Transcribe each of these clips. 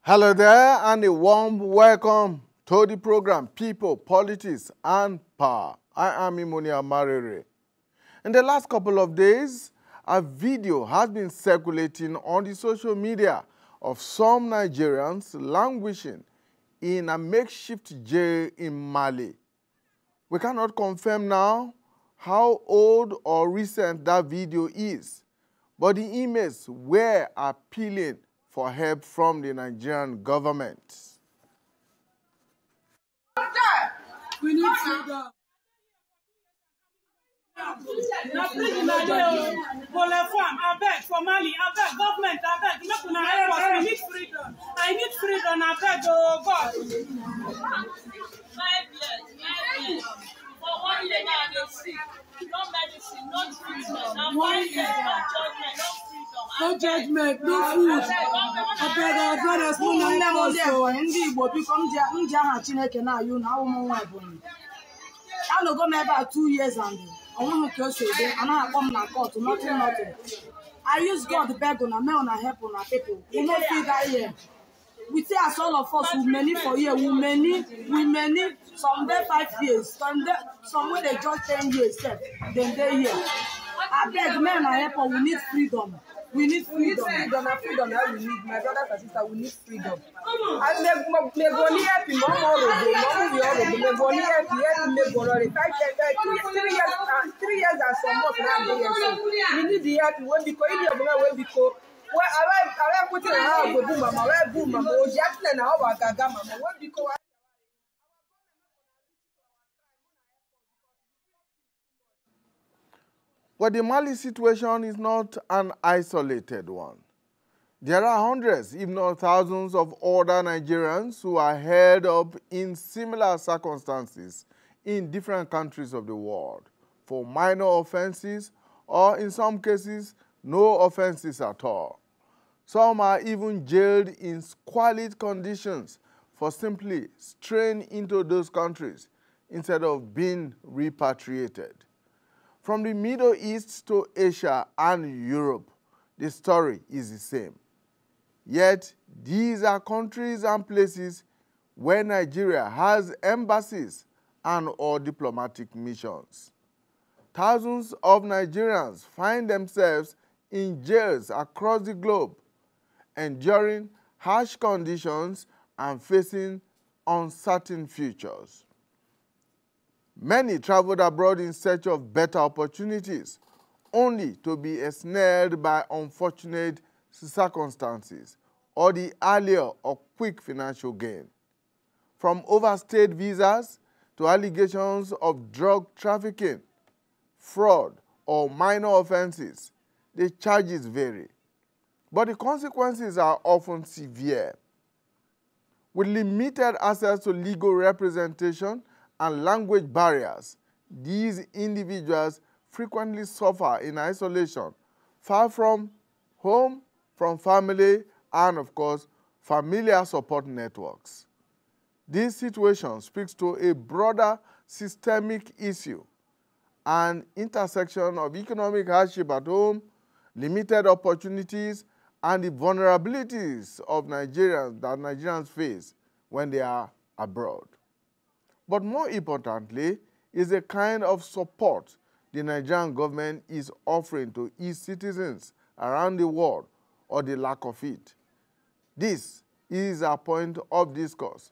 Hello there and a warm welcome to the program People, Politics and Power. I am Imonia Marere. In the last couple of days, a video has been circulating on the social media of some Nigerians languishing in a makeshift jail in Mali. We cannot confirm now how old or recent that video is, but the images were appealing for help from the Nigerian government. We need freedom. I beg for Mali, I beg government, I beg. We need freedom. I need freedom, I beg, oh God. 5 years. For 1 year now, they sick. No medicine, no treatment. Now 5 years, no judgment, no freedom. No judgment, no food. I beg our brothers, no one I no go about 2 years and I want to close today and I come na court, nothing. I use God to beg on a man and help on our people. We no feel that here. We say as all of us, we many for year, we many, some day 5 years, some way they just 10 years, then they here. I beg men and help, we need freedom. We need freedom. Freedom and freedom that we need. My brothers and sisters, we need freedom. And me go near him, no more we go near him, 3 years and some months now. We need the help. When because in the when because well, I put in a house with mama, where boom, mama, just then how I got mama. When because But the Mali situation is not an isolated one. There are hundreds, if not thousands, of other Nigerians who are held up in similar circumstances in different countries of the world for minor offenses or, in some cases, no offenses at all. Some are even jailed in squalid conditions for simply straying into those countries instead of being repatriated. From the Middle East to Asia and Europe, the story is the same. Yet, these are countries and places where Nigeria has embassies and or diplomatic missions. Thousands of Nigerians find themselves in jails across the globe, enduring harsh conditions and facing uncertain futures. Many traveled abroad in search of better opportunities, only to be ensnared by unfortunate circumstances or the allure of quick financial gain. From overstayed visas to allegations of drug trafficking, fraud, or minor offenses, the charges vary, but the consequences are often severe. With limited access to legal representation and language barriers, these individuals frequently suffer in isolation, far from home, from family, and of course, familiar support networks. This situation speaks to a broader systemic issue, an intersection of economic hardship at home, limited opportunities, and the vulnerabilities of Nigerians that Nigerians face when they are abroad. But more importantly, is the kind of support the Nigerian government is offering to its citizens around the world, or the lack of it. This is a point of discourse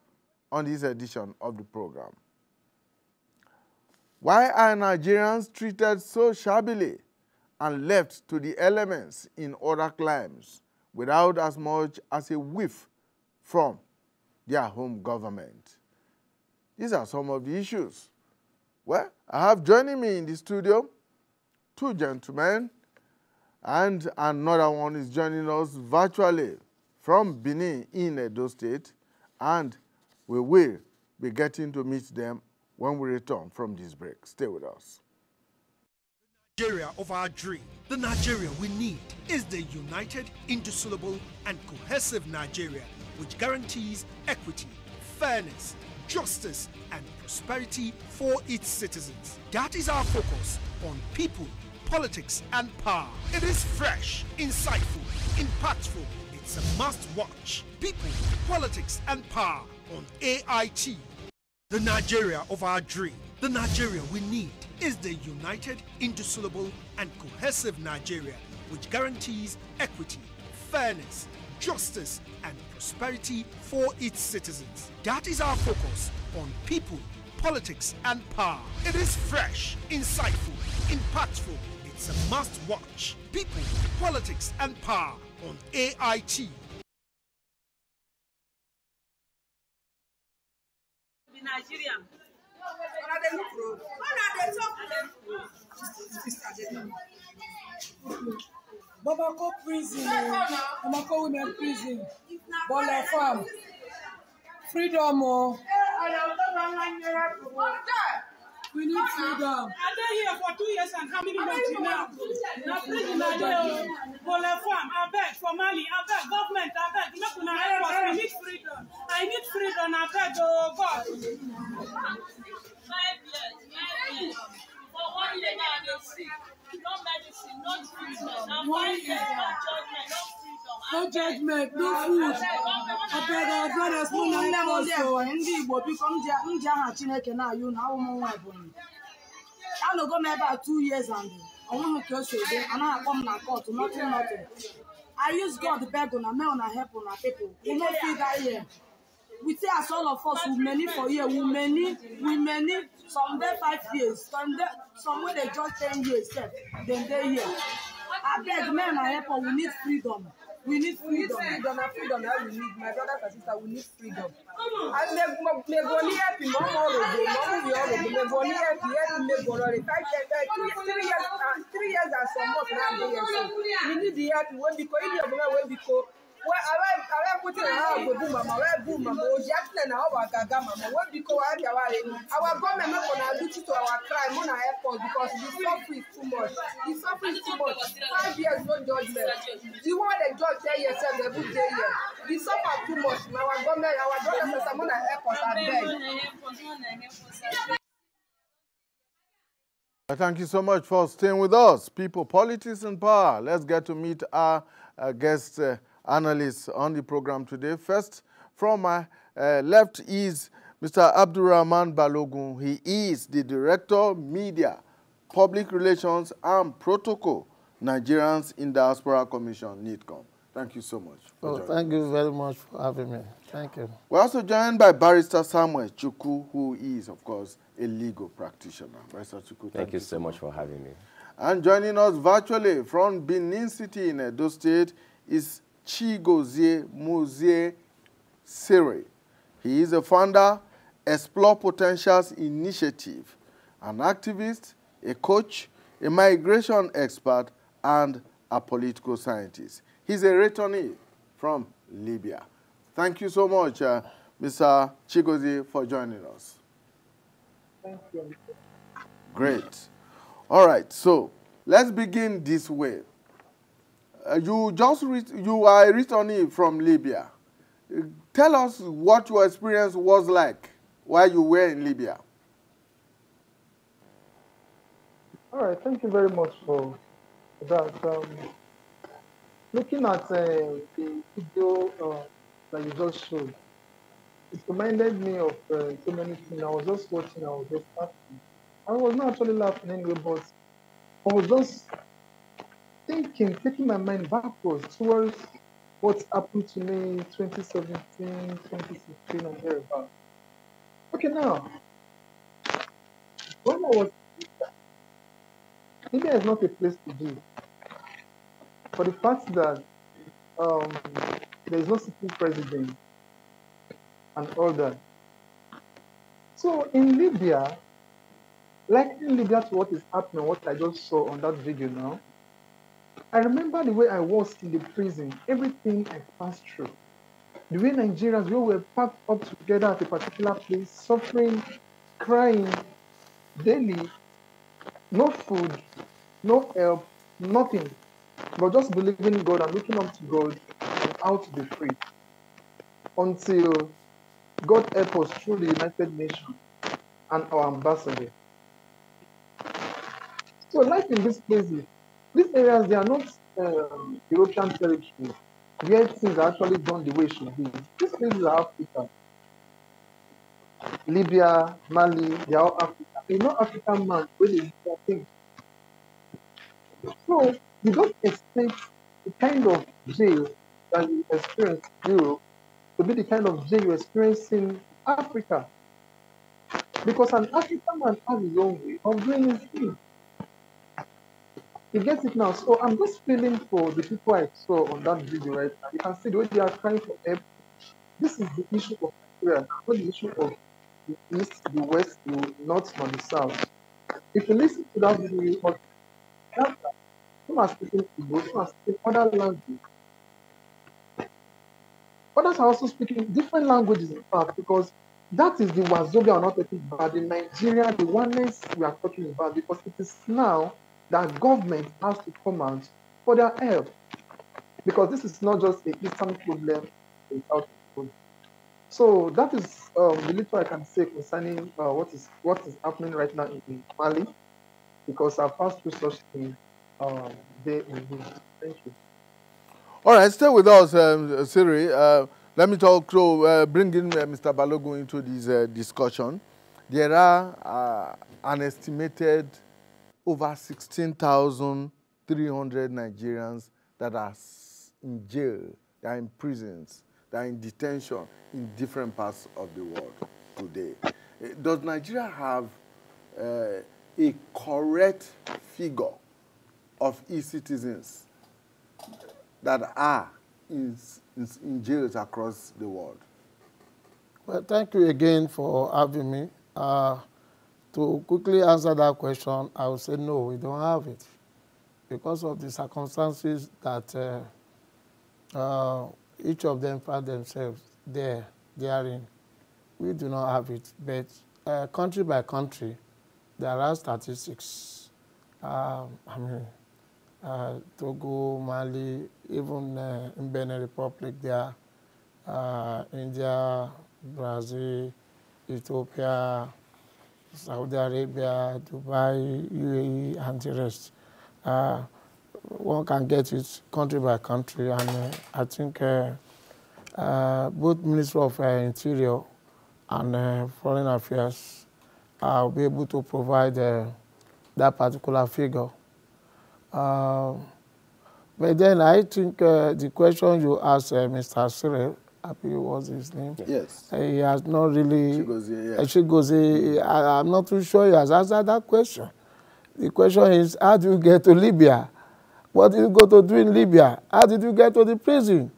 on this edition of the program. Why are Nigerians treated so shabbily and left to the elements in other climes without as much as a whiff from their home government? These are some of the issues. Well, I have joining me in the studio 2 gentlemen, and another one is joining us virtually from Benin in Edo State, and we will be getting to meet them when we return from this break. Stay with us. Nigeria of our dream, the Nigeria we need, is the united, indissoluble, and cohesive Nigeria, which guarantees equity, fairness, justice, and prosperity for its citizens. That is our focus on people, politics, and power. It is fresh, insightful, impactful, a It's a must-watch. People, Politics and Power on AIT. The Nigeria of our dream, the Nigeria we need, is the united, indissoluble, and cohesive Nigeria which guarantees equity, fairness, justice, and prosperity for its citizens. That is our focus on people, politics, and power. It is fresh, insightful, impactful. It's a must-watch. People, Politics, and Power on AIT. The Nigerian. Bamako prison, Bamako women prison, Bola farm, freedom. We need freedom. I've been here for 2 years and how many months now? Now, prison, Bola farm, I beg for Mali, I beg government, I beg. Look, we need freedom. I need freedom, I beg, oh God. 5 years. For 1 year now, they sick. No medicine, no treatment. Now 5 years, no judgment, No food. I beg our brothers, no Ndị Igbo biko m ji aha Chineke na-ayụ na ụmụ nwa Ebonyi. I no go about 2 years and I want to close it. And I come na court, nothing. I use God beg on a man and help on our people. We not feel that here. We say as all of us, we many for year, we many, some day 5 years, some way they just 10 years, then they here. I beg men and help, we need freedom. We need freedom. Freedom that we need. My brothers and sisters, we need freedom. And me goni happy, no more road, no more road. Me goni happy, me goni 3 years and some months now. We need the happy when because in your when because. Well, I put in a boom, mama. Oh, Jackson, our gaga, mama. What because our government not gonna do to our crime on our airport because the suffering is too much. The suffering is too much. 5 years no judgment. You want the judge say yourself every day here. The suffer too much. Our government, our brothers are on our airport are beg. Thank you so much for staying with us. People, Politics and Power. Let's get to meet our guest analysts on the program today. First, from my left is Mr. Abdurrahman Balogun. He is the Director, Media, Public Relations and Protocol, Nigerians in Diaspora Commission, NIDCOM. Thank you so much. Thank you very much for having me. Thank you. We're also joined by Barrister Samuel Chukwu, who is, of course, a legal practitioner. Barrister Chukwu, thank you so much for having me. And joining us virtually from Benin City in Edo State is Chigozie Muzie Sere. He is a founder, Explore Potentials Initiative, an activist, a coach, a migration expert, and a political scientist. He's a returnee from Libya. Thank you so much, Mr. Chigozie, for joining us. Thank you. Great. All right, so let's begin this way. You are a returnee from Libya. Tell us what your experience was like while you were in Libya. All right, thank you very much for that. Looking at the video that you just showed, it reminded me of so many things. I was just watching, I was just laughing. I was not actually laughing anyway, but I was just thinking, taking my mind backwards towards what happened to me in 2017, 2016, and thereabouts. Okay, now, when I was India is not a place to be. For the fact that there is no sitting president and all that. So in Libya, likening Libya to what is happening, what I just saw on that video now, I remember the way I was in the prison, everything I passed through. The way Nigerians, we were packed up together at a particular place, suffering, crying daily, no food, no help, nothing, but just believing in God and looking up to God and how to be free. Until God helped us through the United Nations and our ambassador. So life in these places, these areas, they are not European territories. where things are actually done the way it should be. These places are Africa. Libya, Mali, they are all Africa. A non-African man really is their thing. So you don't expect the kind of jail that you experience in Europe to be the kind of jail you experience in Africa. Because an African man has his own way of doing his thing. You get it now. So I'm just feeling for the people I saw on that video right now. You can see the way they are crying for help. This is the issue of Nigeria, not the issue of the east, the west, the north, or the south. If you listen to that video, some are speaking Igbo, some are speaking other languages. Others are also speaking different languages, in fact, because that is the Wazobia we are not talking about, the Nigeria, the oneness we are talking about, because it is now that government has to come out for their help. Because this is not just an Eastern problem, it's a South problem. So that is the little I can say concerning what is happening right now in Mali, because I've passed through such things there indeed. Thank you. All right, stay with us, Siri. Let me bring in Mr. Balogun into this discussion. There are an estimated over 16,300 Nigerians that are in jail, they are in prisons, they are in detention in different parts of the world today. Does Nigeria have a correct figure of e-citizens that are in jails across the world? Well, thank you again for having me. To quickly answer that question, I would say no, we don't have it. Because of the circumstances that each of them find themselves therein, we do not have it. But country by country, there are statistics. Togo, Mali, even in Benin Republic, there are India, Brazil, Ethiopia, Saudi Arabia, Dubai, UAE, and the rest. One can get it country by country, and I think both Ministry of Interior and Foreign Affairs will be able to provide that particular figure. But then I think the question you asked Mr. Cyril, what's his name? Yes. He has not really... Chigozie, yeah. I'm not too sure he has answered that question. The question is, how do you get to Libya? What did you go to do in Libya? How did you get to the prison?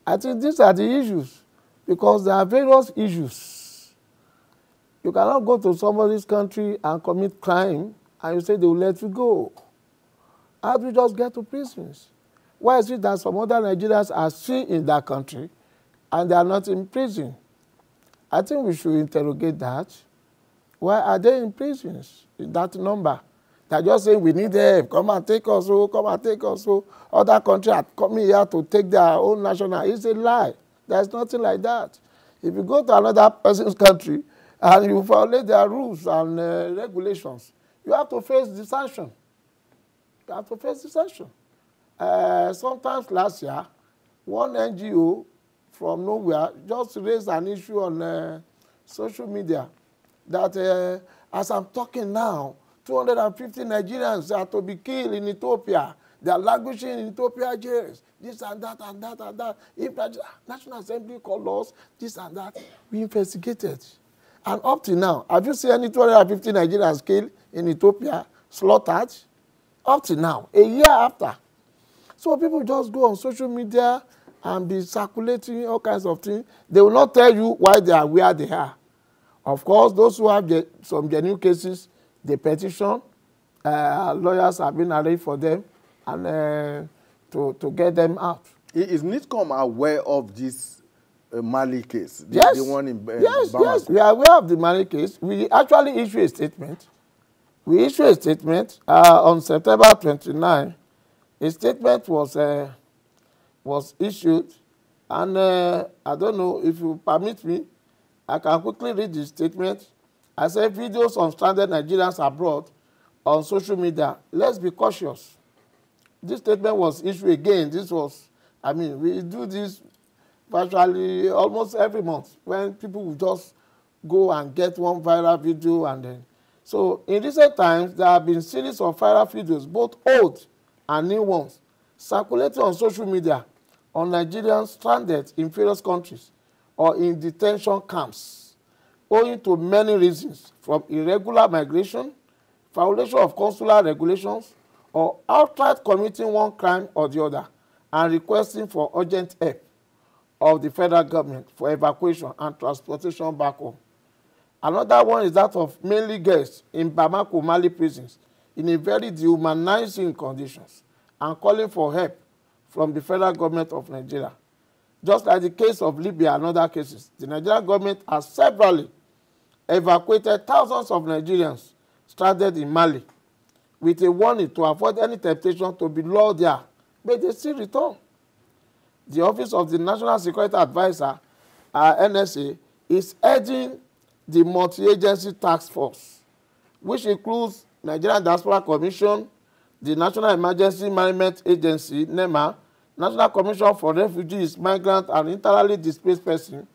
I think these are the issues, because there are various issues. You cannot go to somebody's country and commit crime, and you say they will let you go. How do you just get to prisons? Why is it that some other Nigerians are still in that country and they are not in prison? I think we should interrogate that. Why are they in prisons in that number? They're just saying, we need help, come and take us, come and take us. Other countries are coming here to take their own national. It's a lie. There's nothing like that. If you go to another person's country and you violate their rules and regulations, you have to face the sanction. You have to face the sanction. Sometimes last year, one NGO from nowhere just raised an issue on social media that as I'm talking now, 250 Nigerians are to be killed in Ethiopia. They are languishing in Ethiopia jails. This and that and that and that. If National Assembly called us, this and that, we investigated. And up to now, have you seen any 250 Nigerians killed in Ethiopia, slaughtered? Up to now, a year after. So people just go on social media and be circulating all kinds of things. They will not tell you why they are where they are. Of course, those who have some genuine cases, they petition, lawyers have been arranged for them, and to get them out. Is NITCOM aware of this Mali case? Yes. The one in yes, Bamako? yes, we are aware of the Mali case. We actually issued a statement. We issued a statement on September 29. A statement was issued, and I don't know if you permit me, I can quickly read the statement. I said, videos on stranded Nigerians abroad on social media. Let's be cautious. This statement was issued again. This was I mean, we do this virtually almost every month when people will just go and get one viral video and then. So in recent times, there have been series of viral videos, both old and new ones, circulating on social media on Nigerians stranded in various countries or in detention camps, owing to many reasons, from irregular migration, violation of consular regulations, or outright committing one crime or the other, and requesting for urgent help of the federal government for evacuation and transportation back home. Another one is that of mainly girls in Bamako, Mali prisons in a very dehumanizing conditions and calling for help from the federal government of Nigeria. Just like the case of Libya and other cases, the Nigerian government has severally evacuated thousands of Nigerians stranded in Mali with a warning to avoid any temptation to be lured there, but they still return. The Office of the National Security Advisor, NSA, is heading the multi-agency task force, which includes Nigerian Diaspora Commission, the National Emergency Management Agency, NEMA, National Commission for Refugees, Migrants, and Internally Displaced Persons,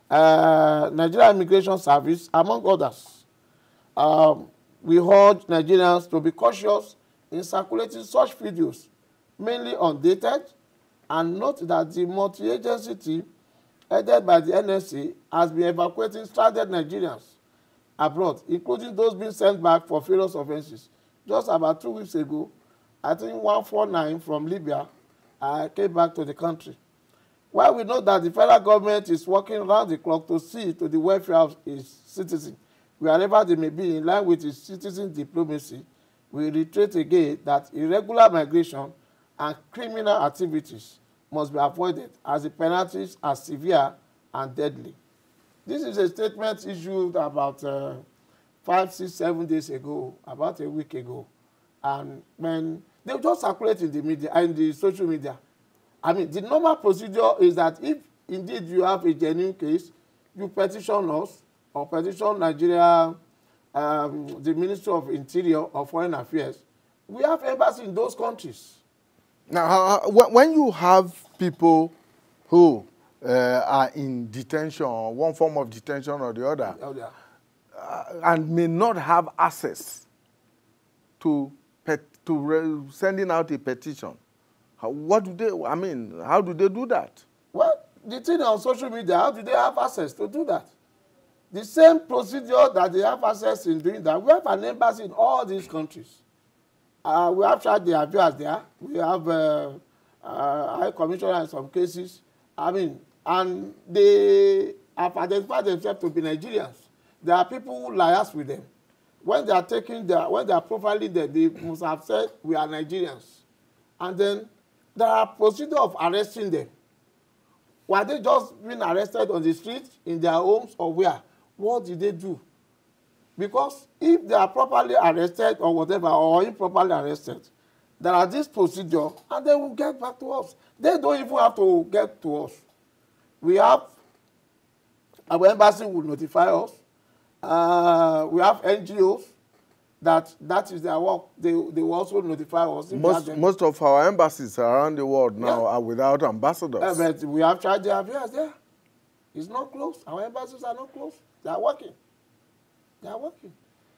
Nigerian Immigration Service, among others. We urge Nigerians to be cautious in circulating such videos, mainly undated, and note that the multi-agency team headed by the NSA has been evacuating stranded Nigerians abroad, including those being sent back for various offenses. Just about 2 weeks ago, I think 149 from Libya came back to the country. While we know that the federal government is working around the clock to see to the welfare of its citizens, wherever they may be, in line with its citizen diplomacy, we reiterate again that irregular migration and criminal activities must be avoided as the penalties are severe and deadly. This is a statement issued about 5, 6, 7 days ago, about a week ago. And when they just circulate in the media, in the social media. I mean, the normal procedure is that if indeed you have a genuine case, you petition us or petition Nigeria, the Ministry of Interior or Foreign Affairs. We have embassies in those countries. Now, when you have people who are in detention, one form of detention or the other, and may not have access to sending out a petition, what do they, I mean, how do they do that? Well, the thing on social media, how do they have access to do that? The same procedure that they have access in doing that. We have an embassy in all these countries. We have tried the affairs there. We have High Commissioner in some cases. I mean, and they have identified themselves to be Nigerians. There are people who liaise with them. When they are when they are profiling them, they must have said, we are Nigerians. And then there are procedures of arresting them. Were they just being arrested on the street, in their homes, or where? What did they do? Because if they are properly arrested or whatever, or improperly arrested, there are this procedure, and they will get back to us. They don't even have to get to us. We have, our embassy will notify us. We have NGOs that is their work. They will also notify us. Most of our embassies around the world now are without ambassadors. But we have tried their affairs there. It's not closed. Our embassies are not closed. They are working. They are working.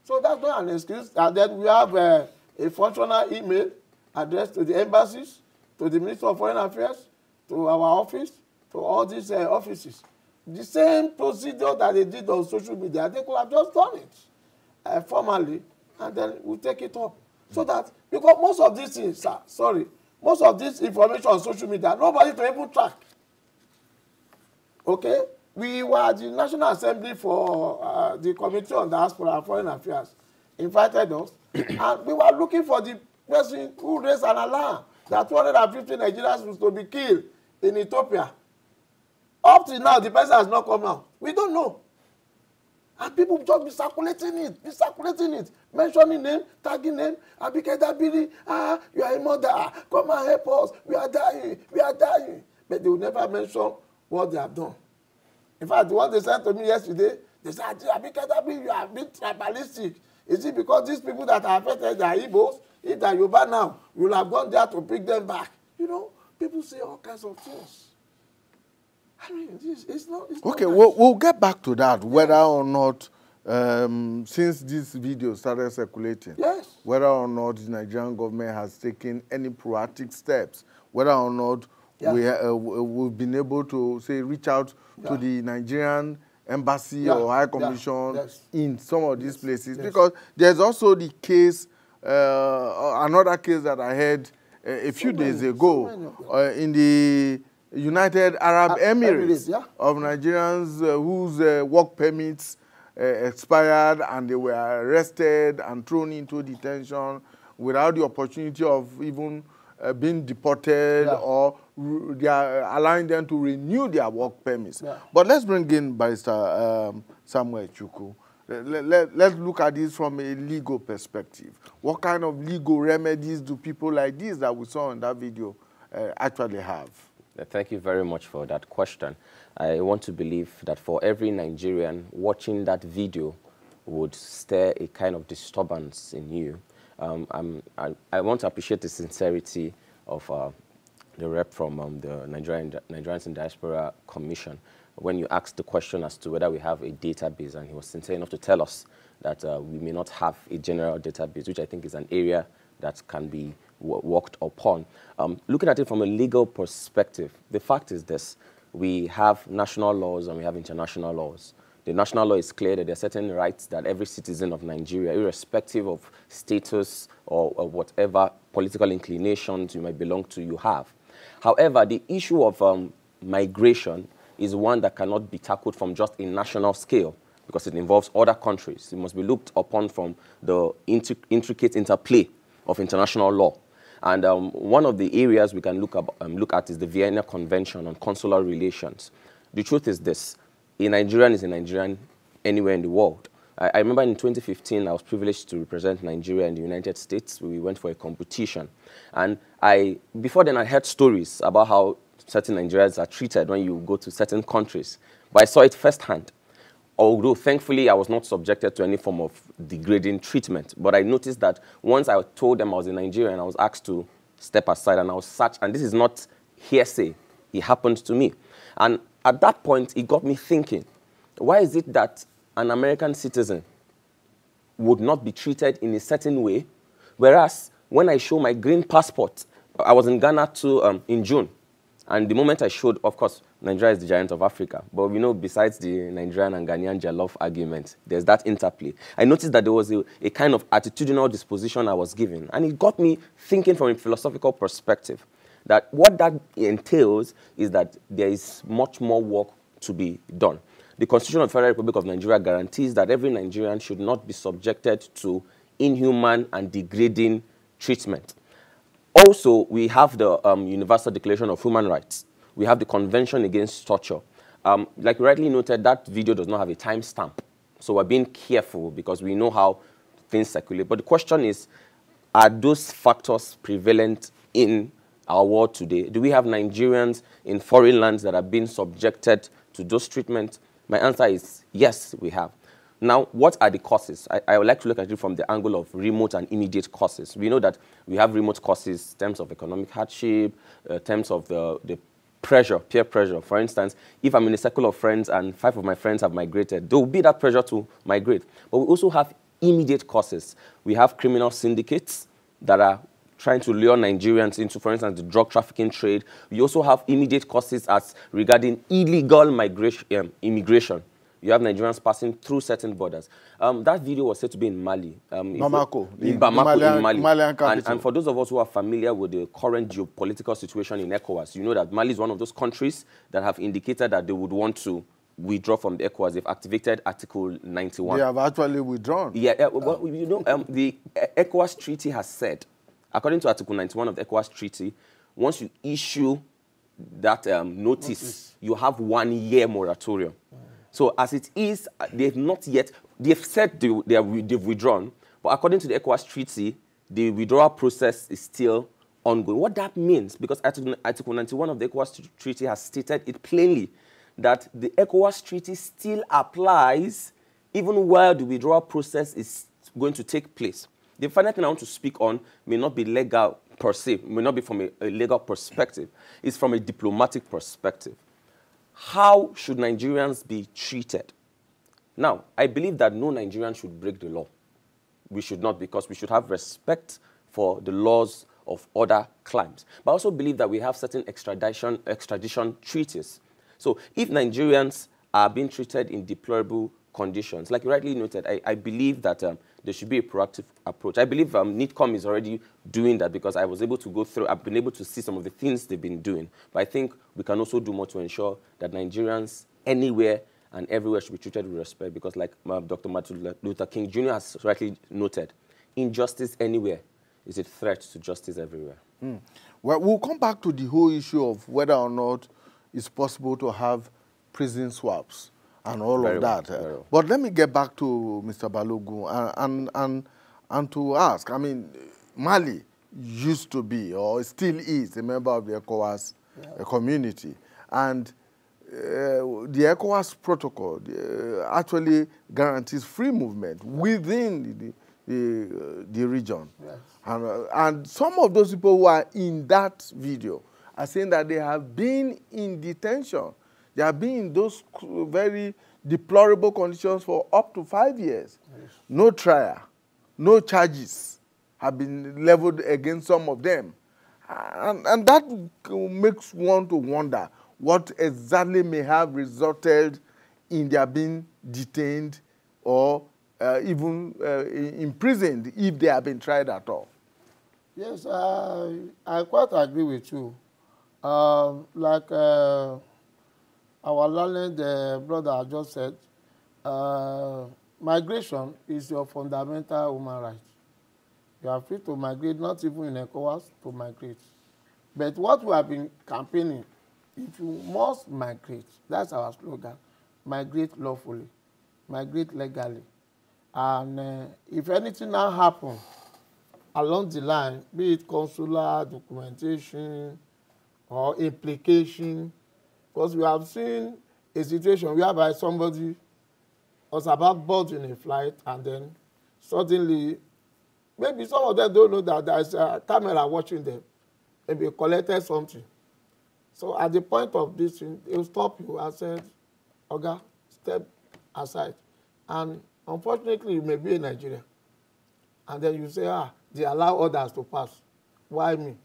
So that's not an excuse. And then we have a functional email addressed to the embassies, to the Ministry of Foreign Affairs, to our office, to all these offices. The same procedure that they did on social media, they could have just done it formally, and then we take it up. So that, because most of these things, most of this information on social media, nobody to even track. Okay? We were at the National Assembly for the Committee on Diaspora and Foreign Affairs, invited us, and we were looking for the person who raised an alarm that 250 Nigerians was to be killed in Ethiopia. Up till now, the person has not come out. We don't know. And people just be circulating it, mentioning name, tagging name, Abike Dabiri, you are a mother, come and help us, we are dying. But they will never mention what they have done. In fact, the one they sent to me yesterday, they said, Abike Dabiri, you are a bit tribalistic. Is it because these people that are affected are Igbos? If they are Yoruba now, you will have gone there to pick them back. You know, People say all kinds of things. I mean, it's not Okay, nice. we'll get back to that, whether or not, since this video started circulating, Yes. whether or not the Nigerian government has taken any proactive steps, whether or not we've been able to, say, reach out to the Nigerian embassy or high commission in some of these places. Because there's also the case, another case that I heard a few days ago in the United Arab Emirates of Nigerians whose work permits expired and they were arrested and thrown into detention without the opportunity of even being deported or they are allowing them to renew their work permits. But let's bring in Barrister Samuel Chukwu. Let's look at this from a legal perspective. What kind of legal remedies do people like this that we saw in that video actually have? Thank you very much for that question. I want to believe that for every Nigerian watching that video would stir a kind of disturbance in you. I want to appreciate the sincerity of the rep from the Nigerians in Diaspora Commission when you asked the question as to whether we have a database, and he was sincere enough to tell us that we may not have a general database, which I think is an area that can be worked upon. Looking at it from a legal perspective, the fact is this: we have national laws and we have international laws. The national law is clear that there are certain rights that every citizen of Nigeria, irrespective of status or whatever political inclinations you might belong to, you have. However, the issue of migration is one that cannot be tackled from just a national scale because it involves other countries. It must be looked upon from the intricate interplay of international law. And one of the areas we can look at is the Vienna Convention on Consular Relations. The truth is this: a Nigerian is a Nigerian anywhere in the world. I remember in 2015, I was privileged to represent Nigeria in the United States. We went for a competition. And before then, I heard stories about how certain Nigerians are treated when you go to certain countries. But I saw it firsthand. Although, thankfully, I was not subjected to any form of degrading treatment. But I noticed that once I told them I was a Nigerian, I was asked to step aside, and I was searched. And this is not hearsay. It happened to me. And at that point, it got me thinking, why is it that an American citizen would not be treated in a certain way, whereas when I show my green passport, I was in Ghana too in June, and the moment I showed, of course, Nigeria is the giant of Africa, but we know besides the Nigerian and Ghanaian jollof argument, there's that interplay. I noticed that there was a kind of attitudinal disposition I was given, and it got me thinking from a philosophical perspective that what that entails is that there is much more work to be done. The Constitution of the Federal Republic of Nigeria guarantees that every Nigerian should not be subjected to inhuman and degrading treatment. Also, we have the Universal Declaration of Human Rights. We have the Convention Against Torture. Like you rightly noted, that video does not have a timestamp. So we're being careful because we know how things circulate. But the question is, are those factors prevalent in our world today? Do we have Nigerians in foreign lands that are being subjected to those treatments? My answer is yes, we have. Now, what are the causes? I would like to look at it from the angle of remote and immediate causes. We know that we have remote causes in terms of economic hardship, in terms of the pressure, peer pressure. For instance, if I'm in a circle of friends and 5 of my friends have migrated, there will be that pressure to migrate. But we also have immediate causes. We have criminal syndicates that are trying to lure Nigerians into, for instance, the drug trafficking trade. We also have immediate causes as regarding illegal immigration. You have Nigerians passing through certain borders. That video was said to be in Mali. Bamako, in Mali. Malian capital. And for those of us who are familiar with the current geopolitical situation in ECOWAS, you know that Mali is one of those countries that have indicated that they would want to withdraw from the ECOWAS. They've activated Article 91. They have actually withdrawn. Yeah, well, you know, the ECOWAS treaty has said, according to Article 91 of the ECOWAS treaty, once you issue that notice, you have 1 year moratorium. So as it is, they've not yet, they've said they've withdrawn, but according to the ECOWAS treaty, the withdrawal process is still ongoing. What that means, because Article 91 of the ECOWAS treaty has stated it plainly, that the ECOWAS treaty still applies even while the withdrawal process is going to take place. The final thing I want to speak on may not be legal per se, may not be from a legal perspective, it's from a diplomatic perspective. How should Nigerians be treated? Now, I believe that no Nigerian should break the law. We should not, because we should have respect for the laws of other climes. But I also believe that we have certain extradition treaties. So if Nigerians are being treated in deplorable conditions, like you rightly noted, I believe that there should be a proactive approach. I believe NITCOM is already doing that, because I was able to go through, I've been able to see some of the things they've been doing. But I think we can also do more to ensure that Nigerians anywhere and everywhere should be treated with respect, because like Dr. Martin Luther King Jr. has rightly noted, injustice anywhere is a threat to justice everywhere. Well, we'll come back to the whole issue of whether or not it's possible to have prison swaps and all of that. Well. But let me get back to Mr. Balogun and to ask, I mean, Mali used to be, or still is, a member of the ECOWAS community. And the ECOWAS protocol actually guarantees free movement within the region. Yes. And some of those people who are in that video are saying that they have been in detention. They have been in those very deplorable conditions for up to 5 years. Yes. No trial, no charges have been leveled against some of them. And that makes one to wonder what exactly may have resulted in their being detained or even imprisoned if they have been tried at all. Yes, I quite agree with you. Like our learned brother just said, migration is your fundamental human right. You are free to migrate, not even in ECOWAS, to migrate. But what we have been campaigning, if you must migrate, that's our slogan, migrate lawfully, migrate legally. And if anything now happens along the line, be it consular documentation or implication, because we have seen a situation whereby somebody was about boarding a flight and then suddenly, maybe some of them don't know that there's a camera watching them, maybe collected something. So at the point of this thing, they'll stop you and say, Oga, step aside. And unfortunately, you may be in Nigeria. And then you say, they allow others to pass. Why me?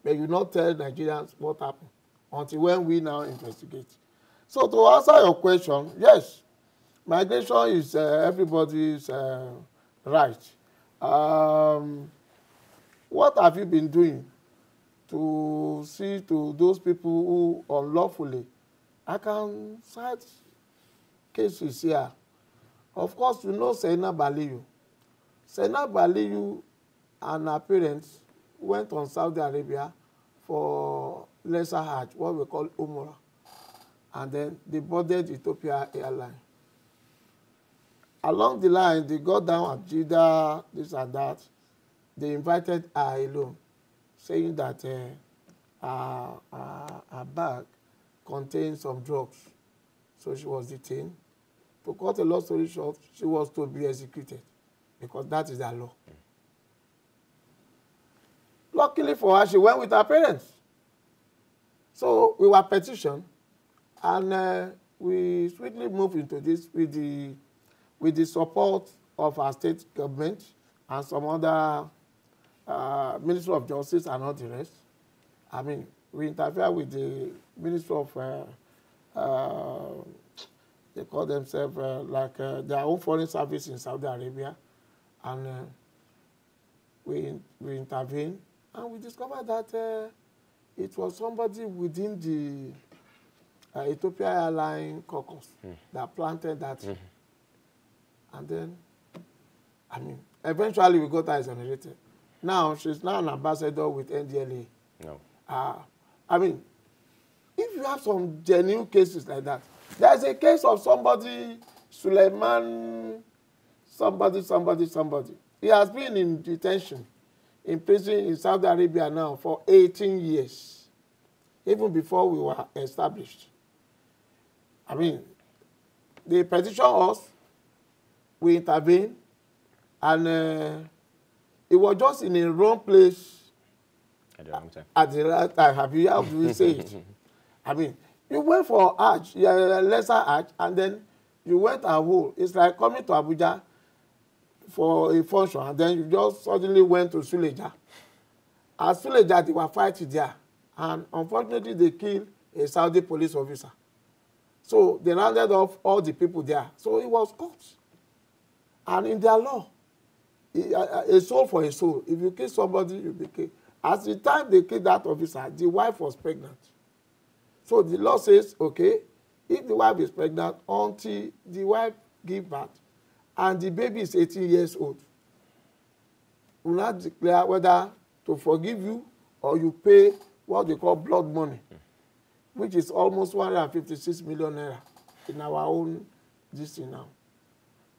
But you not tell Nigerians what happened until when we now investigate. So to answer your question, yes, migration is everybody's right. What have you been doing to see to those people who unlawfully? I can cite cases here. Of course, you know Sena Baliyu. Sena Baliyu and her parents went on Saudi Arabia for lesser Hajj, what we call Umrah. And then they boarded Ethiopia Airlines. Along the line, they got down at Jeddah, this and that. They invited her alone, saying that her bag contained some drugs. So she was detained. To cut a long story short, she was to be executed because that is their law. Luckily for her, she went with her parents. So we were petitioned, and we swiftly moved into this with the support of our state government and some other Ministry of Justice and all the rest. I mean, we interfere with the Ministry of, they call themselves their own foreign service in Saudi Arabia. And we intervened, and we discovered that it was somebody within the Ethiopia Airline caucus that planted that. And then, I mean, eventually we got her exonerated. Now, she's now an ambassador with NDLA. No. I mean, if you have some genuine cases like that, there's a case of somebody, Suleiman, somebody. He has been in detention, in prison in Saudi Arabia now for 18 years, even before we were established. I mean, they petitioned us, we intervened, and it was just in a wrong place At the wrong time. At the right time. How do we say it? I mean, you went for Hajj, lesser Hajj, and then you went a whole. It's like coming to Abuja for a function, and then you just suddenly went to Suleja. At Suleja, they were fighting there, and unfortunately, they killed a Saudi police officer. So they rounded off all the people there. So it was caught. And in their law, a soul for a soul. If you kill somebody, you be killed. At the time they killed that officer, the wife was pregnant. So the law says, okay, if the wife is pregnant, until the wife gives birth, and the baby is 18 years old, you will not declare whether to forgive you or you pay what they call blood money, which is almost 156 million naira in our own district now.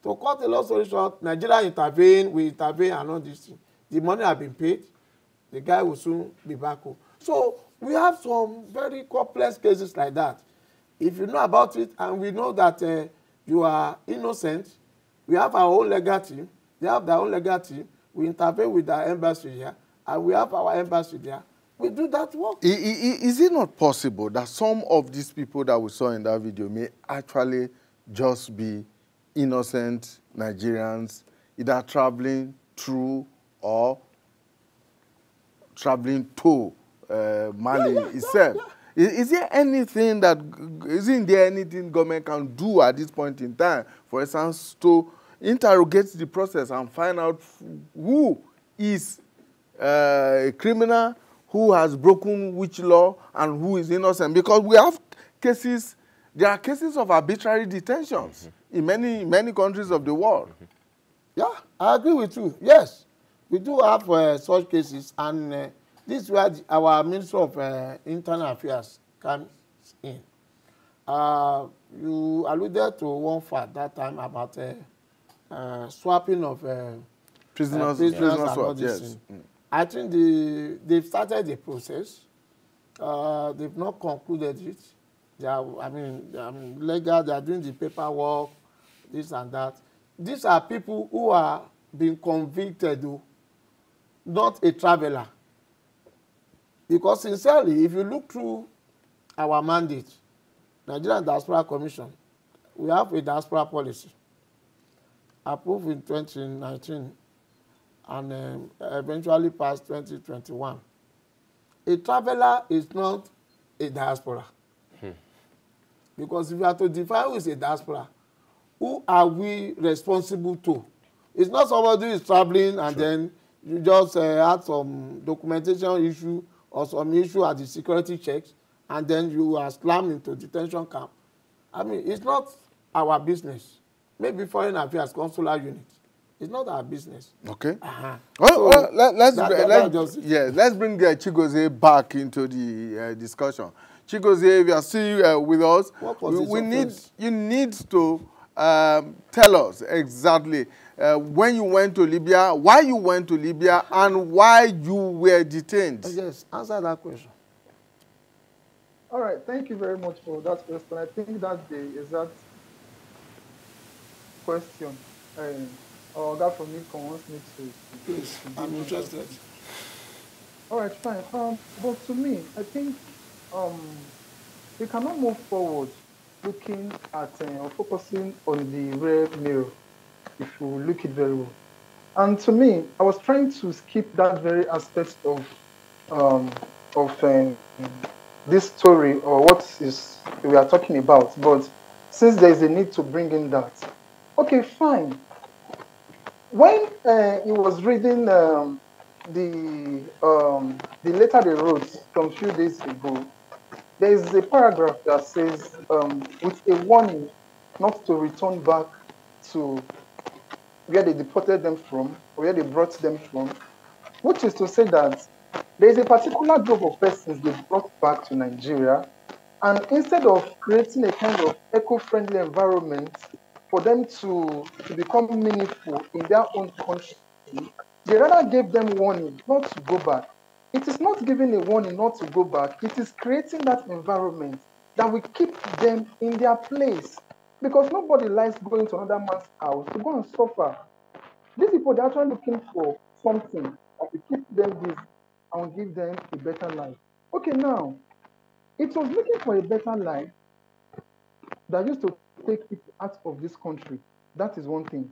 To cut the long story short, Nigeria intervened, we intervened, and all this thing. The money has been paid. The guy will soon be back home. So we have some very complex cases like that. If you know about it, and we know that you are innocent, we have our own legal team. They have their own legal team. We intervene with our embassy here, and we have our embassy there. We do that work. Is it not possible that some of these people that we saw in that video may actually just be innocent Nigerians, either traveling through or traveling to Mali itself? Is there anything government can do at this point in time, for instance, to interrogate the process and find out who is a criminal, who has broken which law, and who is innocent? Because we have cases, there are cases of arbitrary detentions in many countries of the world. Yeah, I agree with you. Yes, we do have such cases, and this is where our Minister of Internal Affairs comes in. You alluded to one fact that time about swapping of prisoners and all swap, this yes. thing. I think they've started the process. They've not concluded it. They are, legal. They are doing the paperwork, this and that. These are people who are being convicted, though, not a traveler. Because sincerely, if you look through our mandate, Nigerian Diaspora Commission, we have a diaspora policy approved in 2019 and eventually passed 2021. A traveler is not a diaspora. Because if you are to define who is a diaspora, who are we responsible to? It's not somebody who is traveling and then you just had some documentation issue or some issue at the security checks and then you are slammed into detention camp. I mean, it's not our business. Maybe foreign affairs, consular unit. It's not our business. Okay. So let's bring Chigozie back into the discussion. Chigozie, if you are still with us, you need to tell us exactly when you went to Libya, why you went to Libya, and why you were detained. Yes, answer that question. All right, thank you very much for that question. I think that's the exact question our guy from Nikon wants me to. Please, I'm interested. All right, fine. But to me, I think we cannot move forward looking at or focusing on the rear mirror, if you look it very well. And to me, I was trying to skip that very aspect of this story or what is we are talking about. But since there is a need to bring in that, okay, fine. When he was reading the letter they wrote from a few days ago, there is a paragraph that says, with a warning not to return back to where they deported them from, or where they brought them from, which is to say that there is a particular group of persons they brought back to Nigeria, and instead of creating a kind of eco-friendly environment for them to become meaningful in their own country, they rather gave them warning not to go back. It is not giving a warning not to go back. It is creating that environment that will keep them in their place. Because nobody likes going to another man's house to go and suffer. These people, they're actually looking for something that will keep them busy. and give them a better life. Okay, now, it was looking for a better life that used to take people out of this country. That is one thing.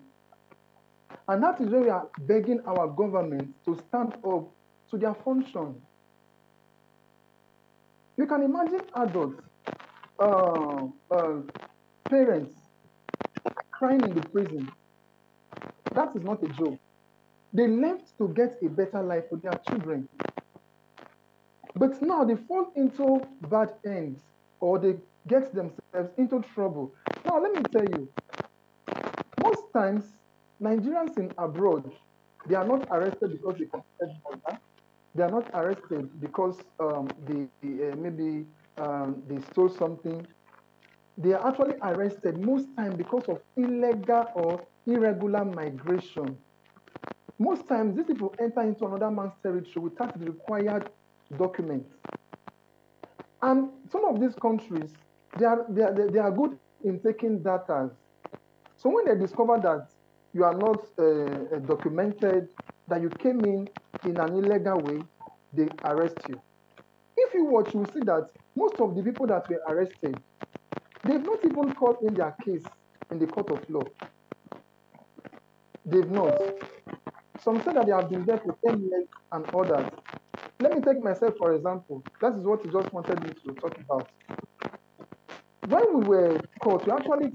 And that is where we are begging our government to stand up to their function. You can imagine adults, parents crying in the prison. That is not a joke. They left to get a better life for their children. But now they fall into bad ends or they get themselves into trouble. Now, let me tell you, most times, Nigerians in abroad, they are not arrested because they committed murder. They are not arrested because maybe they stole something. They are actually arrested most times because of illegal or irregular migration. Most times, these people enter into another man's territory without the required documents. And some of these countries, they are good in taking data. So when they discover that you are not documented, that you came in an illegal way, they arrest you. If you watch, you will see that most of the people that were arrested, they've not even called in their case in the court of law. They've not. Some say that they have been there for 10 years and others. Let me take myself, for example. That is what you just wanted me to talk about. When we were caught, we actually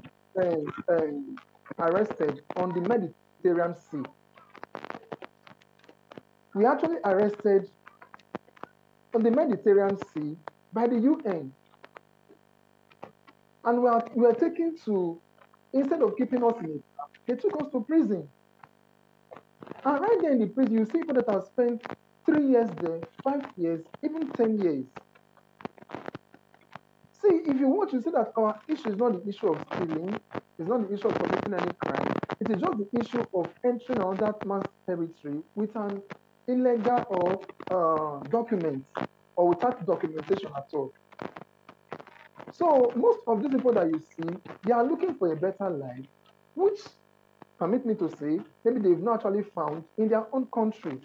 arrested on the Mediterranean Sea. We actually arrested on the Mediterranean Sea by the UN. And we were taken to, instead of keeping us in it, they took us to prison. And right there in the prison, you see people that have spent 3 years there, 5 years, even 10 years. See, if you watch, you see that our issue is not the issue of stealing, it's not the issue of committing any crime. It is just the issue of entering another man's territory with an illegal or document or without documentation at all. So most of these people that you see, they are looking for a better life, which, permit me to say, maybe they've not actually found in their own country.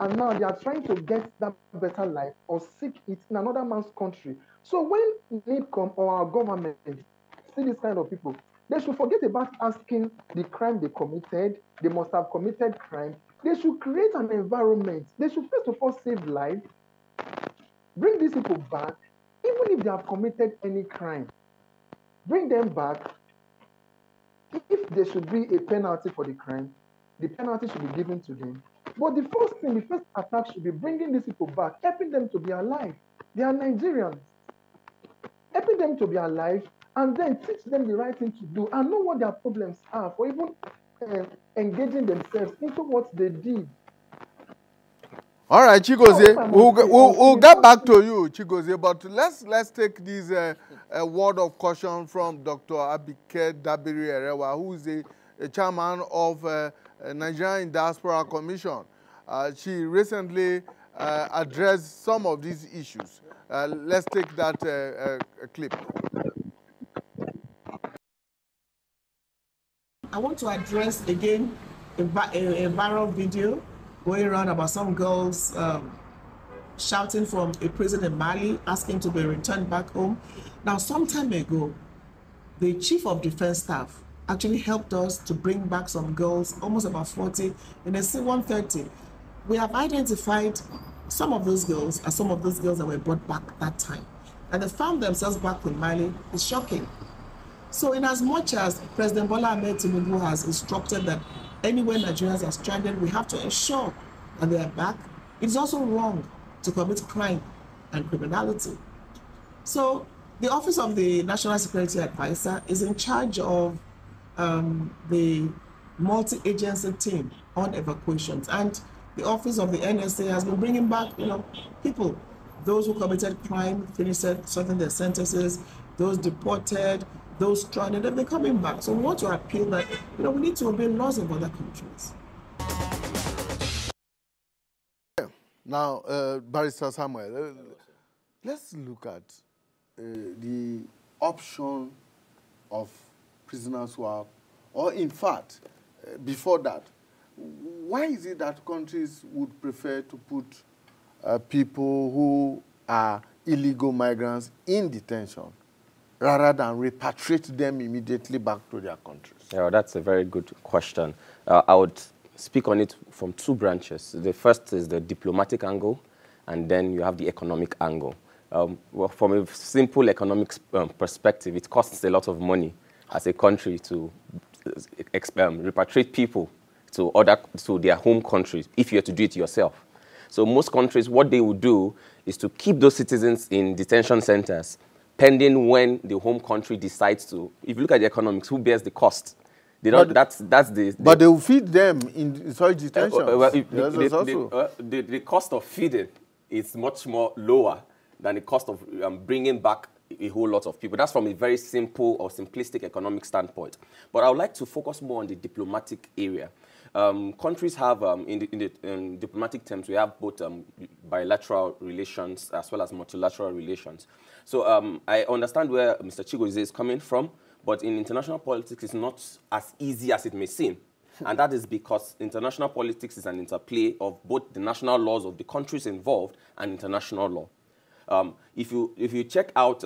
And now they are trying to get that better life or seek it in another man's country. So when need come or our government see this kind of people, they should forget about asking the crime they committed. They must have committed crime. They should create an environment. They should first of all save life, bring these people back, even if they have committed any crime. Bring them back. If there should be a penalty for the crime, the penalty should be given to them. But the first thing, the first attack should be bringing these people back, helping them to be alive. They are Nigerians. Helping them to be alive and then teach them the right thing to do and know what their problems are for even engaging themselves into what they did. All right, Chigozie, we'll get back to you, Chigozie, but let's take this word of caution from Dr. Abike Dabiri Erewa, who is a chairman of Nigerian Diaspora Commission. She recently addressed some of these issues. Let's take that clip. I want to address again a viral video going around about some girls shouting from a prison in Mali, asking to be returned back home. Now, some time ago, the Chief of Defense Staff actually helped us to bring back some girls, almost about 40, in a C-130. We have identified some of those girls as some of those girls that were brought back that time. And they found themselves back in Mali. It's shocking. So in as much as President Bola Ahmed Tinubu has instructed that anywhere Nigerians are stranded, we have to ensure that they are back, it's also wrong to commit crime and criminality. So the Office of the National Security Advisor is in charge of the multi-agency team on evacuations. And the Office of the NSA has been bringing back, people, those who committed crime, finished serving their sentences, those deported, those stranded, and they're coming back. So we want to appeal that, we need to obey laws of other countries. Now, Barrister Samuel, let's look at the option of prisoners who are, or in fact, before that, why is it that countries would prefer to put people who are illegal migrants in detention rather than repatriate them immediately back to their countries? Yeah, that's a very good question. I would speak on it from two branches. The first is the diplomatic angle, and then you have the economic angle. Well, from a simple economic perspective, it costs a lot of money as a country to repatriate people to their home countries if you have to do it yourself. So most countries, what they would do is to keep those citizens in detention centers pending when the home country decides to. If you look at the economics, who bears the cost? They don't. But they will feed them in such detention. The cost of feeding is much more lower than the cost of bringing back a whole lot of people. That's from a very simple or simplistic economic standpoint. But I would like to focus more on the diplomatic area. Countries have, in diplomatic terms, we have both bilateral relations as well as multilateral relations. So I understand where Mr. Chigozie is coming from, but in international politics, it's not as easy as it may seem. And that is because international politics is an interplay of both the national laws of the countries involved and international law. If you check out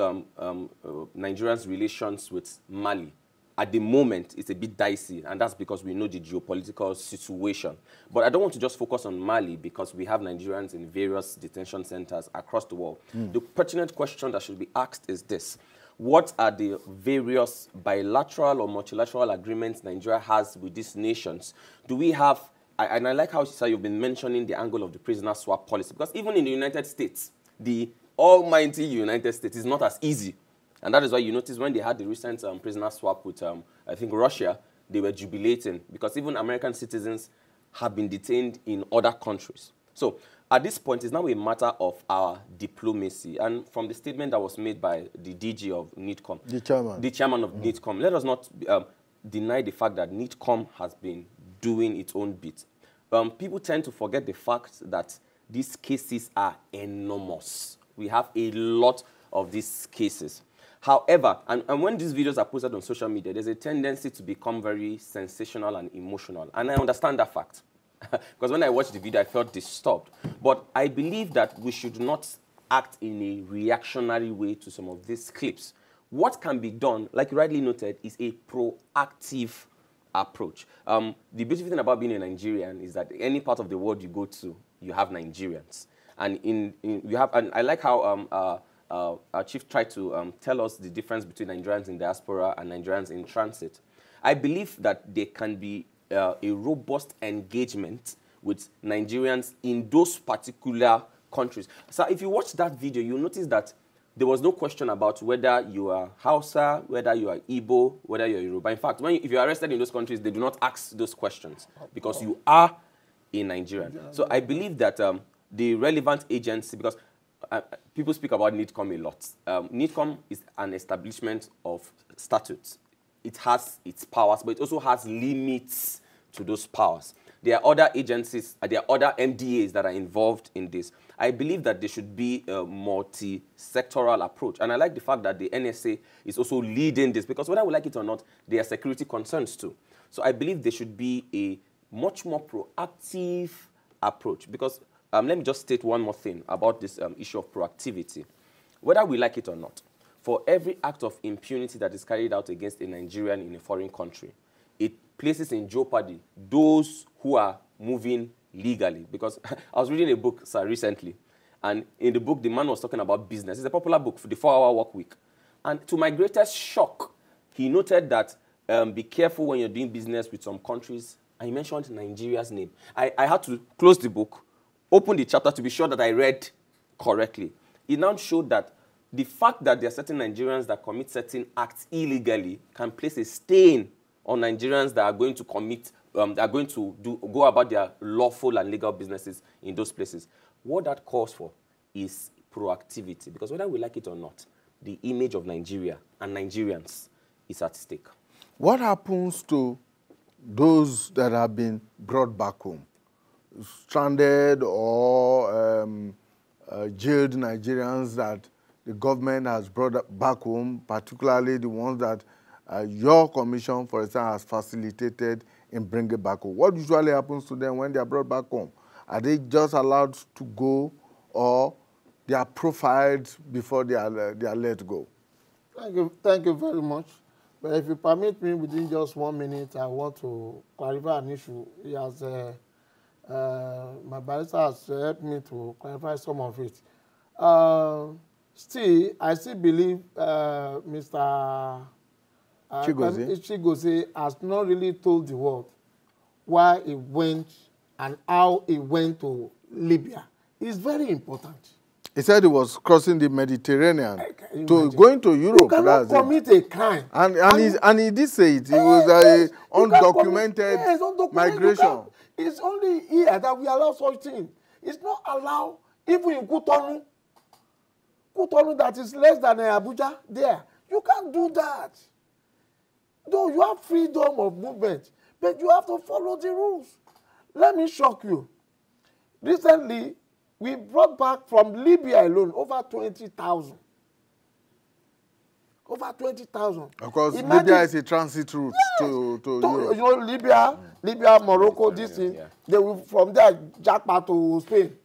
Nigeria's relations with Mali, at the moment, it's a bit dicey, and that's because we know the geopolitical situation. But I don't want to just focus on Mali because we have Nigerians in various detention centers across the world. The pertinent question that should be asked is this. What are the various bilateral or multilateral agreements Nigeria has with these nations? Do we have, and I like how you've been mentioning the angle of the prisoner swap policy, because even in the United States, the almighty United States is not as easy. And that is why you notice when they had the recent prisoner swap with, I think, Russia, they were jubilating because even American citizens have been detained in other countries. So at this point, it's now a matter of our diplomacy. And from the statement that was made by the DG of NITCOM, the chairman of NITCOM, let us not deny the fact that NITCOM has been doing its own bit. People tend to forget the fact that these cases are enormous. We have a lot of these cases. However, and when these videos are posted on social media, there's a tendency to become very sensational and emotional. And I understand that fact. Because when I watched the video, I felt disturbed. But I believe that we should not act in a reactionary way to some of these clips. What can be done, like you rightly noted, is a proactive approach. The beautiful thing about being a Nigerian is that any part of the world you go to, you have Nigerians. And and I like how our chief tried to tell us the difference between Nigerians in diaspora and Nigerians in transit. I believe that there can be a robust engagement with Nigerians in those particular countries. So if you watch that video, you'll notice that there was no question about whether you are Hausa, whether you are Igbo, whether you're Yoruba. In fact, if you're arrested in those countries, they do not ask those questions because you are a Nigerian. So I believe that the relevant agency, because people speak about NITCOM a lot. NITCOM is an establishment of statutes. It has its powers, but it also has limits to those powers. There are other agencies, there are other MDAs that are involved in this. I believe that there should be a multi-sectoral approach. And I like the fact that the NSA is also leading this, because whether we like it or not, there are security concerns too. So I believe there should be a much more proactive approach, because let me just state one more thing about this issue of proactivity. Whether we like it or not, for every act of impunity that is carried out against a Nigerian in a foreign country, it places in jeopardy those who are moving legally. Because I was reading a book, sir, recently, and in the book, the man was talking about business. It's a popular book, for the 4-Hour Work Week. And to my greatest shock, he noted that be careful when you're doing business with some countries, and he mentioned Nigeria's name. I had to close the book, open the chapter to be sure that I read correctly. It now showed that the fact that there are certain Nigerians that commit certain acts illegally can place a stain on Nigerians that are going to commit, that are going to go about their lawful and legal businesses in those places. What that calls for is proactivity, because whether we like it or not, the image of Nigeria and Nigerians is at stake. What happens to those that have been brought back home? Stranded or jailed Nigerians that the government has brought back home, particularly the ones that your commission, for example, has facilitated in bringing back home. What usually happens to them when they are brought back home? Are they just allowed to go, or they are profiled before they are let go? Thank you very much. But if you permit me, within just 1 minute, I want to clarify an issue. My barrister has helped me to clarify some of it. Still, I still believe Mr. Chigozie has not really told the world why he went and how he went to Libya. It's very important. He said he was crossing the Mediterranean going to Europe. You cannot commit a crime. And he did say it. It was undocumented migration. It's only here that we allow such things. It's not allowed even in Cotonou that is less than Abuja there. You can't do that. Though you have freedom of movement, but you have to follow the rules. Let me shock you. Recently, we brought back from Libya alone over 20,000. Over 20,000. Of course, Libya is a transit route to Europe. You know, Libya, Morocco, this thing, they will from there jackpot to Spain.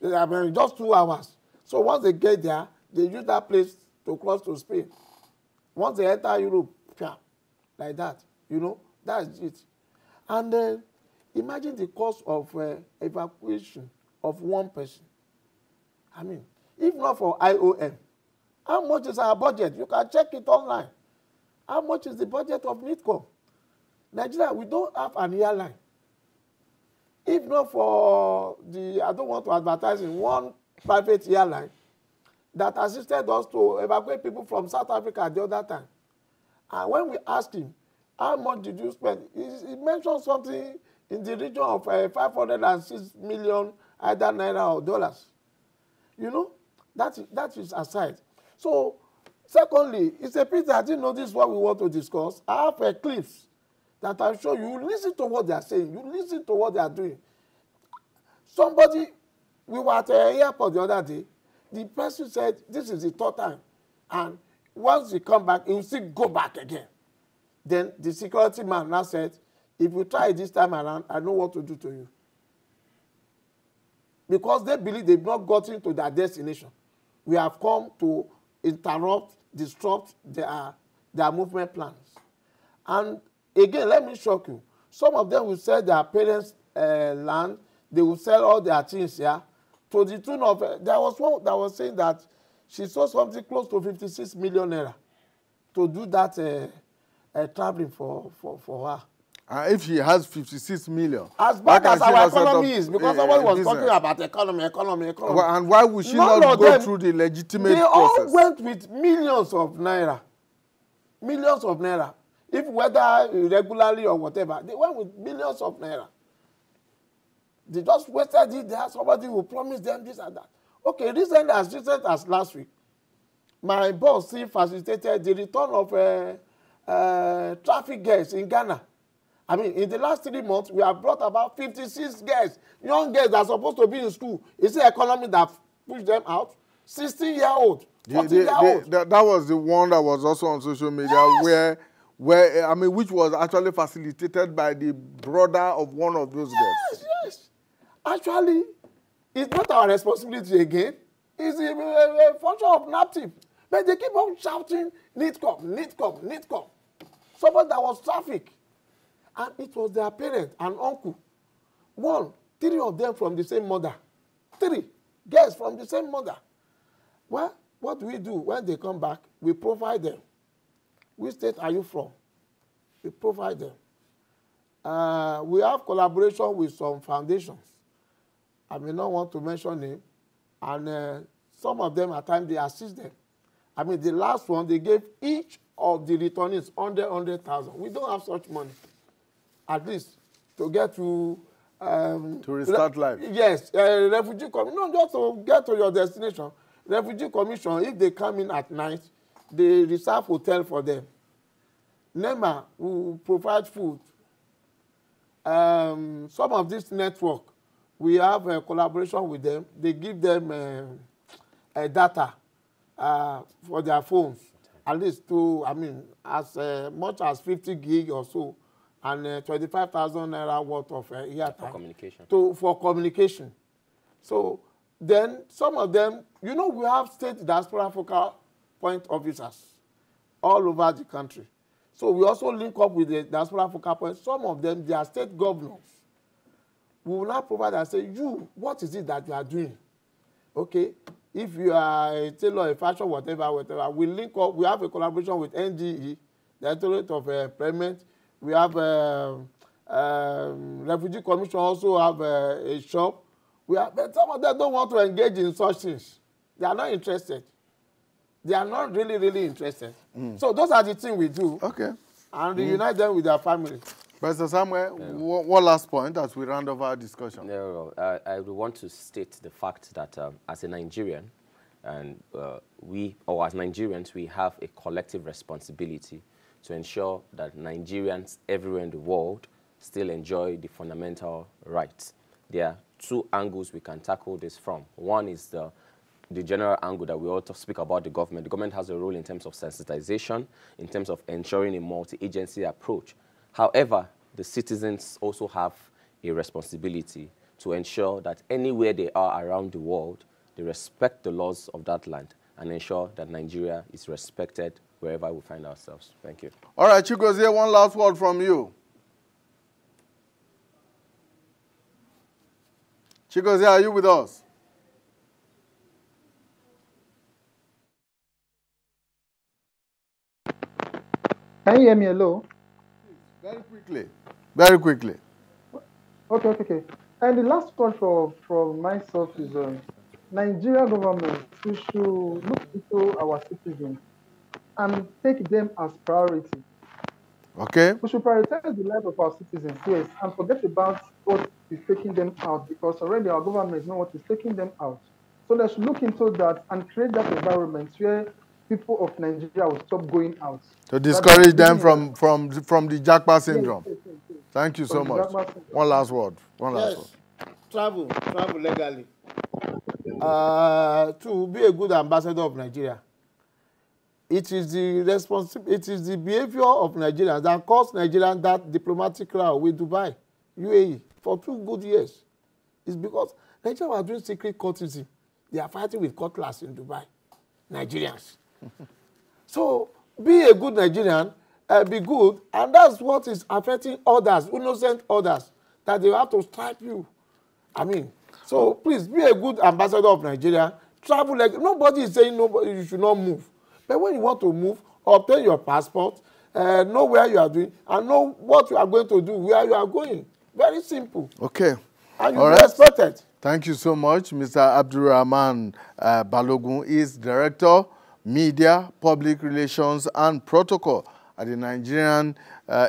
I mean, just 2 hours. So once they get there, they use that place to cross to Spain. Once they enter Europe, like that, you know, that's it. And then imagine the cost of evacuation of one person. I mean, if not for IOM, how much is our budget? You can check it online. How much is the budget of NITCOM? Nigeria, we don't have an airline. If not for I don't want to advertise in one private airline that assisted us to evacuate people from South Africa at the other time. And when we asked him, how much did you spend? He mentioned something in the region of 506 million, either naira or dollars. You know, that is aside. So, secondly, it's a pity I didn't know this is what we want to discuss. I have clips that I'll show you. You listen to what they are saying. You listen to what they are doing. We were at the airport the other day. The person said, this is the third time. And once he come back, he will still go back again. Then the security man now said, if you try this time around, I know what to do to you. Because they believe they've not gotten to their destination. We have come to interrupt, disrupt their movement plans. And again, let me shock you. Some of them will sell their parents' land. They will sell all their things here. To the tune of, there was one that was saying that she saw something close to 56 million naira to do that traveling for her. If she has 56 million. As bad as our economy is, because someone was talking about economy. Well, and why would she not go through the legitimate process? They all went with millions of naira. Millions of naira. If whether regularly or whatever, they went with millions of naira. They just wasted it there. Somebody will promise them this and that. Okay, as recent as last week, my boss facilitated the return of traffic girls in Ghana. I mean, in the last 3 months, we have brought about 56 girls, young girls that are supposed to be in school. It's the economy that pushed them out. 16-year-old, 14-year-old. That was the one that was also on social media, yes, where I mean, which was actually facilitated by the brother of one of those girls. Yes. Actually, it's not our responsibility again. It's a function of NAPTIP. But they keep on shouting, NITCOM. Somebody that was traffic. And it was their parent and uncle. 3 of them from the same mother. 3 girls from the same mother. Well, what do we do when they come back? We provide them. Which state are you from? We provide them. We have collaboration with some foundations. I may not want to mention name. And some of them, at times, they assist them. I mean, the last one, they gave each of the returnees 100,000. We don't have such money. At least to get to restart life. Yes, refugee commission. No, just to get to your destination. Refugee commission, if they come in at night, they reserve hotel for them. NEMA will provide food. Some of this network, we have a collaboration with them. They give them data for their phones, at least to, I mean, as much as 50 gig or so, and 25,000 naira worth of for communication. For communication. So Then some of them, you know, we have state diaspora focal point officers all over the country. So we also link up with the diaspora focal point. Some of them, they are state governors. We will now provide and say, you, what is it that you are doing? Okay, if you are a tailor, a fashion, whatever, we link up. We have a collaboration with NGE, the Directorate of Employment. We have Refugee Commission also have a shop. But some of them don't want to engage in such things. They are not interested. They are not really interested. So those are the things we do. Okay. And reunite them with their family. Professor Samuel, one last point as we round off our discussion. I would want to state the fact that as a Nigerian, and as Nigerians, we have a collective responsibility to ensure that Nigerians everywhere in the world still enjoy the fundamental rights. There are two angles we can tackle this from. One is the general angle that we also speak about the government. The government has a role in terms of sensitization, in terms of ensuring a multi-agency approach. However, the citizens also have a responsibility to ensure that anywhere they are around the world, they respect the laws of that land and ensure that Nigeria is respected wherever we find ourselves. Thank you. All right, Chigozie, one last word from you. Chigozie, are you with us? Can you hear me? Hello? Very quickly. Very quickly. Okay. And the last one from myself is Nigeria government, we should look into our citizens and take them as priority. Okay. We should prioritize the life of our citizens, yes, and forget about what is taking them out, because already our government knows what is taking them out. So they should look into that and create that environment where people of Nigeria will stop going out. To discourage them from the Jackpot syndrome. Yes. Thank you so much. One last word. Travel legally. To be a good ambassador of Nigeria, it is the behavior of Nigerians that caused Nigerians that diplomatic row with Dubai, UAE, for 2 good years. It's because Nigeria was doing secret courtesy. They are fighting with cutlass in Dubai, Nigerians. So be a good Nigerian, be good, and that's what is affecting others, innocent others, that they have to strike you. I mean, so please be a good ambassador of Nigeria. Travel like nobody is saying you should not move. But when you want to move, obtain your passport, know where you are doing, and know what you are going to do, where you are going. Very simple. Okay. And you be respected. Thank you so much, Mr. Abdulrahman Balogun is Director, Media, Public Relations and Protocol at the Nigerian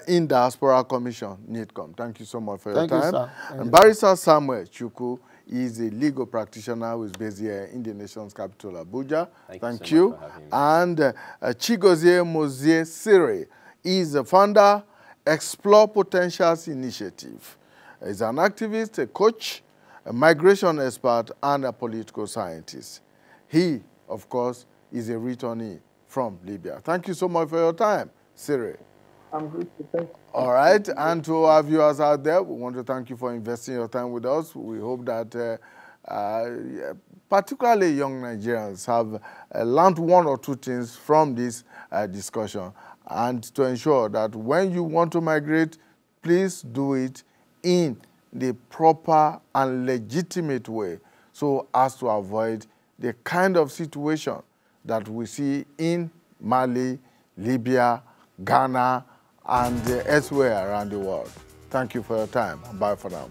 in Diaspora Commission, NIDCOM. Thank you so much for your time. Sir. And Barrister Samuel Chukwu is a legal practitioner who is based here in the nation's capital, Abuja. Thank you. And Chigozie Mozie Sire is the founder, Explore Potentials Initiative. He's an activist, a coach, a migration expert, and a political scientist. He, of course, is a returnee from Libya. Thank you so much for your time, Siri. I'm grateful. Thank you. All right, and to our viewers out there, we want to thank you for investing your time with us. We hope that particularly young Nigerians have learned 1 or 2 things from this discussion, and to ensure that when you want to migrate, please do it in the proper and legitimate way so as to avoid the kind of situation that we see in Mali, Libya, Ghana, and elsewhere around the world. Thank you for your time. Bye for now.